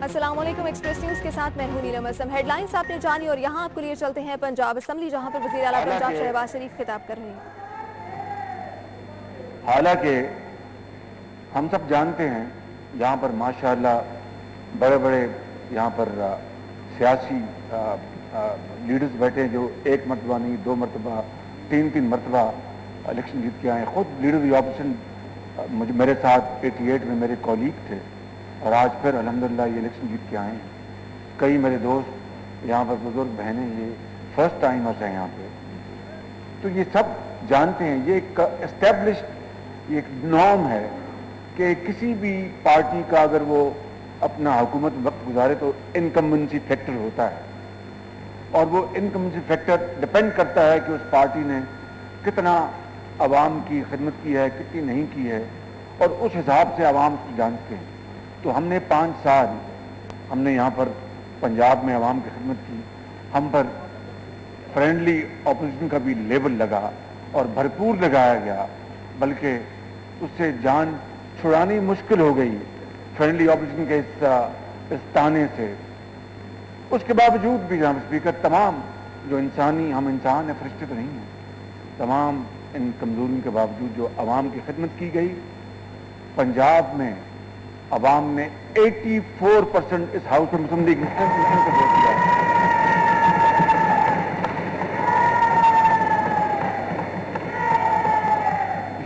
अस्सलाम वालेकुम। Express news के साथ मैं हूं नीलम असम। हेडलाइंस आपने जानी और यहां आपको लिए चलते हैं पंजाब असेंबली, जहां पर वज़ीर आला पंजाब शहबाज शरीफ खिताब कर रहे हैं। हालांकि हम सब जानते हैं यहाँ पर माशाअल्लाह बड़े बड़े यहाँ पर सियासी लीडर्स बैठे हैं जो एक मरतबा नहीं, दो मरतबा, तीन मरतबा इलेक्शन जीत के आए। खुद लीडर ऑपोजिशन मेरे साथ 88 में मेरे कॉलीग थे और आज फिर अल्हम्दुलिल्लाह ये इलेक्शन जीत के आए हैं। कई मेरे दोस्त यहाँ पर बुजुर्ग बहनें ये फर्स्ट टाइमर्स हैं यहाँ पे, तो ये सब जानते हैं ये एक एस्टेब्लिश्ड एक नॉर्म है कि किसी भी पार्टी का अगर वो अपना हुकूमत वक्त गुजारे तो इनकम्बेंसी फैक्टर होता है और वो इनकम्बेंसी फैक्टर डिपेंड करता है कि उस पार्टी ने कितना आवाम की खिदमत की है, कितनी नहीं की है, और उस हिसाब से आवाम को जानते हैं। तो हमने 5 साल हमने यहाँ पर पंजाब में आवाम की खिदमत की। हम पर फ्रेंडली ऑपोजिशन का भी लेबल लगा और भरपूर लगाया गया, बल्कि उससे जान छुड़ानी मुश्किल हो गई फ्रेंडली ऑपोजिशन के इस ताने से। उसके बावजूद भी जनाब स्पीकर, तमाम जो इंसानी, हम इंसान हैं, फरिश्ते तो नहीं हैं, तमाम इन कमजोरियों के बावजूद जो आवाम की खिदमत की गई, पंजाब में आवाम ने 84% इस हाउस में मुस्लिम लीग को वोट दिया।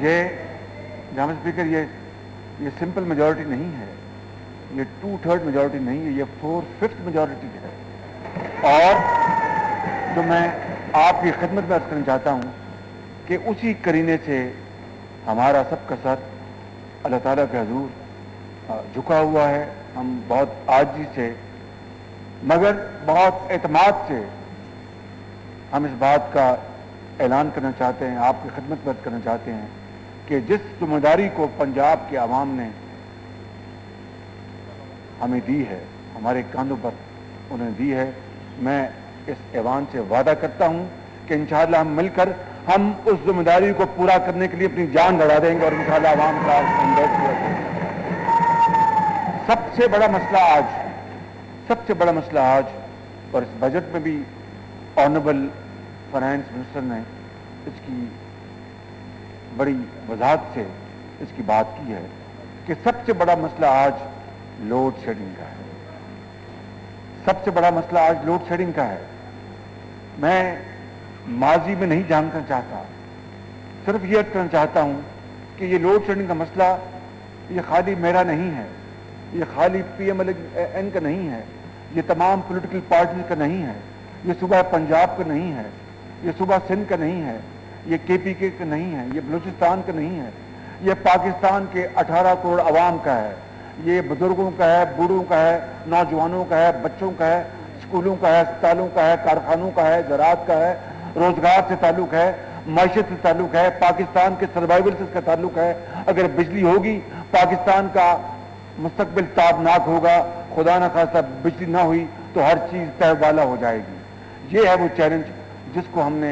ये जनाब स्पीकर, ये सिंपल मेजॉरिटी नहीं है, ये 2/3 मेजॉरिटी नहीं है, ये 4/5 मेजॉरिटी है। और जो मैं आपकी खिदमत में अर्ज करना चाहता हूँ कि उसी करीने से हमारा सबका सर अल्लाह ताला के हुजूर झुका हुआ है। हम बहुत आजी से मगर बहुत एतमाद से हम इस बात का ऐलान करना चाहते हैं, आपकी खिदमत में अर्ज करना चाहते हैं कि जिस जिम्मेदारी को पंजाब के आवाम ने हमें दी है, हमारे कांधों पर उन्हें दी है, मैं इस ऐवान से वादा करता हूं कि इंशाअल्लाह हम मिलकर हम उस जिम्मेदारी को पूरा करने के लिए अपनी जान लड़ा देंगे और इंशाअल्लाह आवाम का संघर्ष पूरा करेंगे। सबसे बड़ा मसला आज और इस बजट में भी ऑनरेबल फाइनेंस मिनिस्टर ने इसकी बड़ी वजाहत से इसकी बात की है कि सबसे बड़ा मसला आज लोड शेडिंग का है। सबसे बड़ा मसला आज लोड शेडिंग का है। मैं माजी में नहीं जानना चाहता, सिर्फ ये करना चाहता हूं कि ये लोड शेडिंग का मसला ये खाली मेरा नहीं है, ये खाली PMLN का नहीं है, ये तमाम पॉलिटिकल पार्टीज का नहीं है, ये सूबा पंजाब का नहीं है, ये सूबा सिंध का नहीं है, ये KPK का नहीं है, ये बलूचिस्तान का नहीं है, ये पाकिस्तान के 18 करोड़ आवाम का है, ये बुजुर्गों का है, बूढ़ों का है, नौजवानों का है, बच्चों का है, स्कूलों का है, अस्पतालों का है, कारखानों का है, ज़राअत का है, रोजगार से ताल्लुक है, मैशत से ताल्लुक है, पाकिस्तान के सर्वाइवल से इसका ताल्लुक है। अगर बिजली होगी पाकिस्तान का मुस्तकबिल ताबनाक होगा, खुदा न खास्ता बिजली ना हुई तो हर चीज तहवाला हो जाएगी। ये है वो चैलेंज जिसको हमने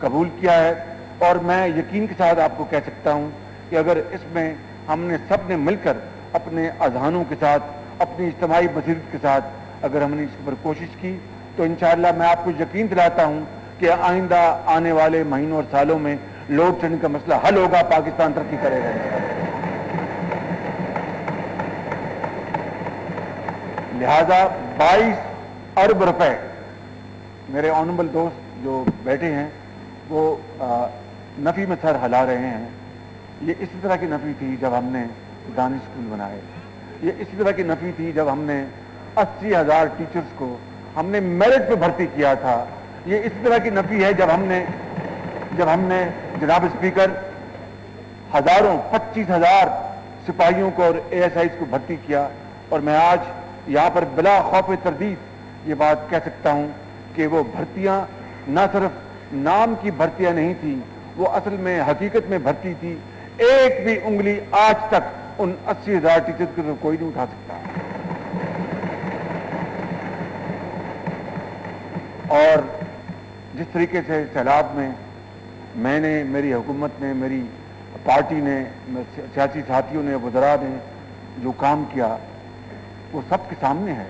कबूल किया है और मैं यकीन के साथ आपको कह सकता हूं कि अगर इसमें हमने सब ने मिलकर अपने अजहानों के साथ, अपनी इज्तिमाई बसीरत के साथ अगर हमने इस पर कोशिश की तो इंशाअल्लाह मैं आपको यकीन दिलाता हूं कि आइंदा आने वाले महीनों और सालों में लोड शेडिंग का मसला हल होगा, पाकिस्तान तरक्की करेगा। लिहाजा 22 अरब रुपए मेरे ऑनरेबल दोस्त जो बैठे हैं वो नफी में सर हिला रहे हैं। ये इसी तरह की नफी थी जब हमने दानिश स्कूल बनाए, ये इसी तरह की नफी थी जब हमने 80,000 टीचर्स को हमने मेरिट पे भर्ती किया था, ये इसी तरह की नफी है जब हमने जनाब स्पीकर हजारों 25,000 सिपाहियों को और ASIs को भर्ती किया। और मैं आज यहाँ पर बिला खौफ तरदीद ये बात कह सकता हूँ कि वो भर्तियाँ न सिर्फ नाम की भर्तियाँ नहीं थी, वो असल में हकीकत में भर्ती थी। एक भी उंगली आज तक उन 80,000 टीचर्स को कोई नहीं उठा सकता। और जिस तरीके से सैलाब में मैंने, मेरी हुकूमत ने, मेरी पार्टी ने, सियासी साथियों ने, वज़रा ने जो काम किया, وہ سب کے سامنے ہے.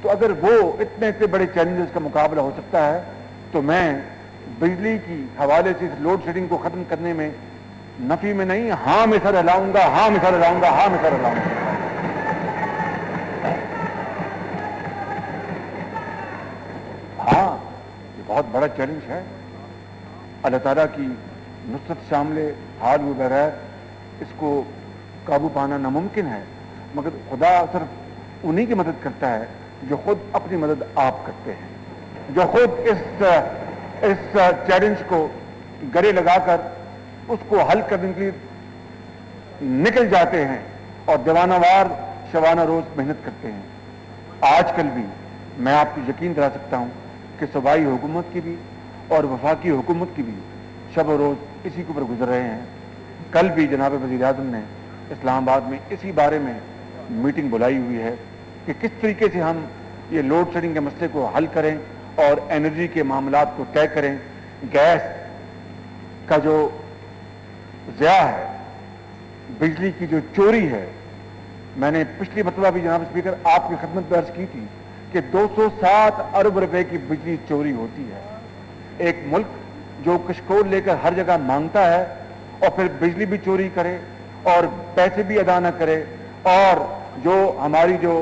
تو اگر وہ اتنے بڑے چیلنجز کا مقابلہ ہو سکتا ہے تو میں بجلی کی حوالے سے اس لوڈ شیڈنگ کو ختم کرنے میں نفی میں نہیں، ہاں میں سر ہلاؤں گا، ہاں میں سر ہلاؤں گا، ہاں میں سر ہلاؤں گا. ہاں یہ بہت بڑا چیلنج ہے. اللہ تعالیٰ کی نصرت شامل حال ہوئے بغیر اس کو قابو پانا ناممکن ہے، مگر خدا صرف انہی کی مدد کرتا ہے جو خود اپنی مدد آپ کرتے ہیں، جو خود اس چیلنج کو گلے لگا کر اس کو حل کرنے کے لیے نکل جاتے ہیں اور دیوانہ وار شبانہ روز محنت کرتے ہیں. آج کل بھی میں آپ کو یقین دلا سکتا ہوں کہ صوبائی حکومت کی بھی اور وفاقی حکومت کی بھی شب و روز اسی کے اوپر گزر رہے ہیں. کل بھی جناب وزیر اعظم نے اسلام آباد میں اسی بارے میں میٹنگ بلائی ہوئی ہے کہ کس طریقے سے ہم یہ لوڈ شیڈنگ کے مسئلے کو حل کریں اور انرجی کے معاملات کو طے کریں. گیس کا جو ضیاع ہے، بجلی کی جو چوری ہے، میں نے پچھلی مرتبہ بھی جناب اسپیکر آپ کی خدمت میں عرض کی تھی کہ 207 ارب روپے کی بجلی چوری ہوتی ہے. ایک ملک جو کشکول لے کر ہر جگہ مانگتا ہے اور پھر بجلی بھی چوری کرے اور پیسے بھی ادا نہ کرے، اور جو ہماری جو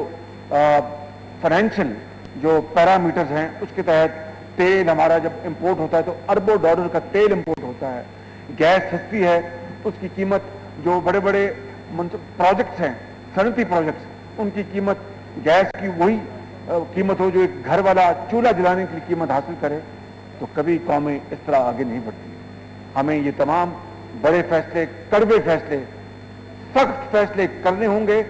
فائنینشل جو پیرامیٹرز ہیں اس کے تحت تیل ہمارا جب امپورٹ ہوتا ہے تو اربوں ڈالر کا تیل امپورٹ ہوتا ہے. گیس سستی ہے، اس کی قیمت جو بڑے بڑے پروجیکٹس ہیں، صنعتی پروجیکٹس، ان کی قیمت گیس کی وہی قیمت ہو جو ایک گھر والا چولہا جلانے کی قیمت حاصل کرے، تو کبھی قومیں اس طرح آگے نہیں بڑھتی. ہمیں یہ تمام بڑے فیصلے، کڑوے فیصلے، سخت فیصلے کرنے ہوں گے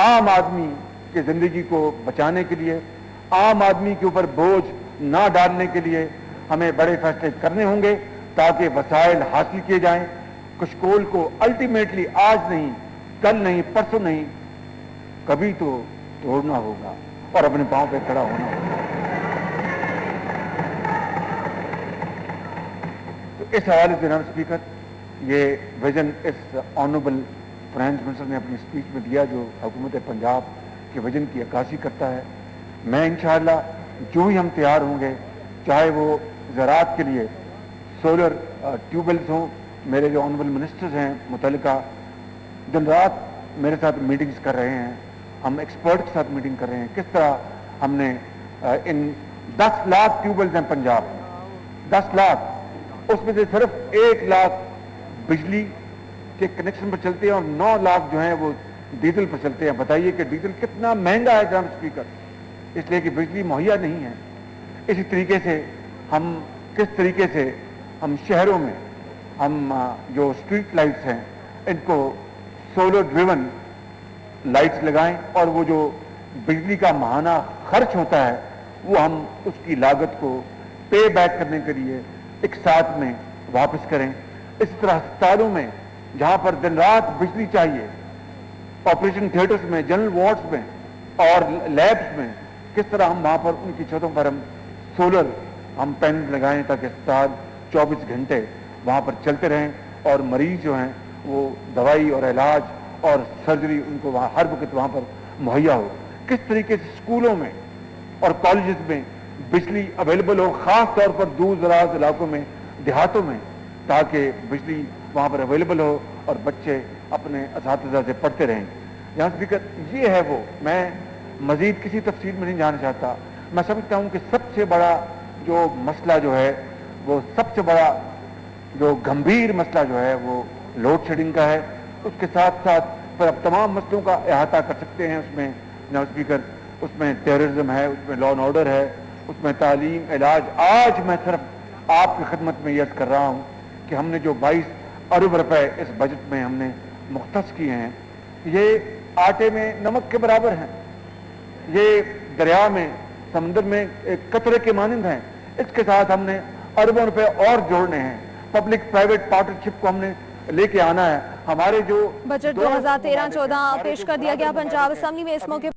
عام آدمی کی زندگی کو بچانے کے لیے، عام آدمی کے اوپر بوجھ نہ ڈالنے کے لیے. ہمیں بڑے فیصلے کرنے ہوں گے تاکہ وسائل حاصل کیے جائیں. کشکول کو الٹیمیٹلی آج نہیں، کل نہیں، پرسوں نہیں، کبھی تو توڑنا ہوگا اور اپنے پاؤں پہ کھڑا ہونا ہوگا. تو اس حوالے سے جناب اسپیکر یہ ویژن اس آنریبل فائنانس منسٹر نے اپنی اسپیچ میں دیا جو حکومت پنجاب کے ویژن کی عکاسی کرتا ہے. میں انشاءاللہ جو ہی ہم تیار ہوں گے، چاہے وہ زراعت کے لیے سولر ٹیوبویلز ہوں، میرے جو آنریبل منسٹرز ہیں متعلقہ دن رات میرے ساتھ میٹنگز کر رہے ہیں، ہم ایکسپرٹ کے ساتھ میٹنگ کر رہے ہیں کس طرح ہم نے ان 10 لاکھ ٹیوبویلز ہیں پنجاب میں، 10 لاکھ، اس میں سے صرف 1 لاکھ بجلی کے کنیکشن پر چلتے ہیں اور 9 لاکھ جو ہیں وہ ڈیزل پر چلتے ہیں. بتائیے کہ ڈیزل کتنا مہنگا ہے جناب اسپیکر، اس لیے کہ بجلی مہیا نہیں ہے. اسی طریقے سے ہم کس طریقے سے ہم شہروں میں ہم جو اسٹریٹ لائٹس ہیں ان کو سولر ڈریون لائٹس لگائیں اور وہ جو بجلی کا ماہانہ خرچ ہوتا ہے وہ ہم اس کی لاگت کو پے بیک کرنے کے لیے ایک ساتھ میں واپس کریں. اسی طرح ہسپتالوں میں جہاں پر دن رات بجلی چاہیے، آپریشن تھیٹرز میں، جنرل وارڈز میں اور لیبس میں، کس طرح ہم وہاں پر ان کی چھتوں پر ہم سولر ہم پینل لگائیں تاکہ اسپتال 24 گھنٹے وہاں پر چلتے رہیں اور مریض جو ہیں وہ دوائی اور علاج اور سرجری ان کو وہاں ہر وقت وہاں پر مہیا ہو. کس طریقے سے اسکولوں میں اور کالجز میں بجلی اویلیبل ہو، خاص طور پر دور دراز علاقوں میں، دیہاتوں میں، تاکہ بجلی وہاں پر اویلیبل ہو اور بچے اپنے اساتذہ سے پڑھتے رہیں. یہاں اسپیکر یہ ہے وہ، میں مزید کسی تفصیل میں نہیں جانا چاہتا. میں سمجھتا ہوں کہ سب سے بڑا جو مسئلہ جو ہے وہ سب سے بڑا جو گمبھیر مسئلہ جو ہے وہ لوڈ شیڈنگ کا ہے. اس کے ساتھ ساتھ پر اب تمام مسئلوں کا احاطہ کر سکتے ہیں. اس میں جناب اسپیکر اس میں ٹیررزم ہے، اس میں لا اینڈ آرڈر ہے، اس میں تعلیم، علاج. آج میں صرف آپ کی خدمت میں یہ عرض کر رہا ہوں کہ ہم نے جو 22 ارب روپے اس بجٹ میں ہم نے مختص کیے ہیں، یہ آٹے میں نمک کے برابر ہیں، یہ دریا میں، سمندر میں ایک قطرے کے مانند ہیں. اس کے ساتھ ہم نے اربوں روپے اور جوڑنے ہیں. پبلک پرائیویٹ پارٹنرشپ کو ہم نے لے کے آنا ہے. ہمارے جو بجٹ 2013-14 پیش کر دیا گیا پنجاب اسمبلی میں. اس موقع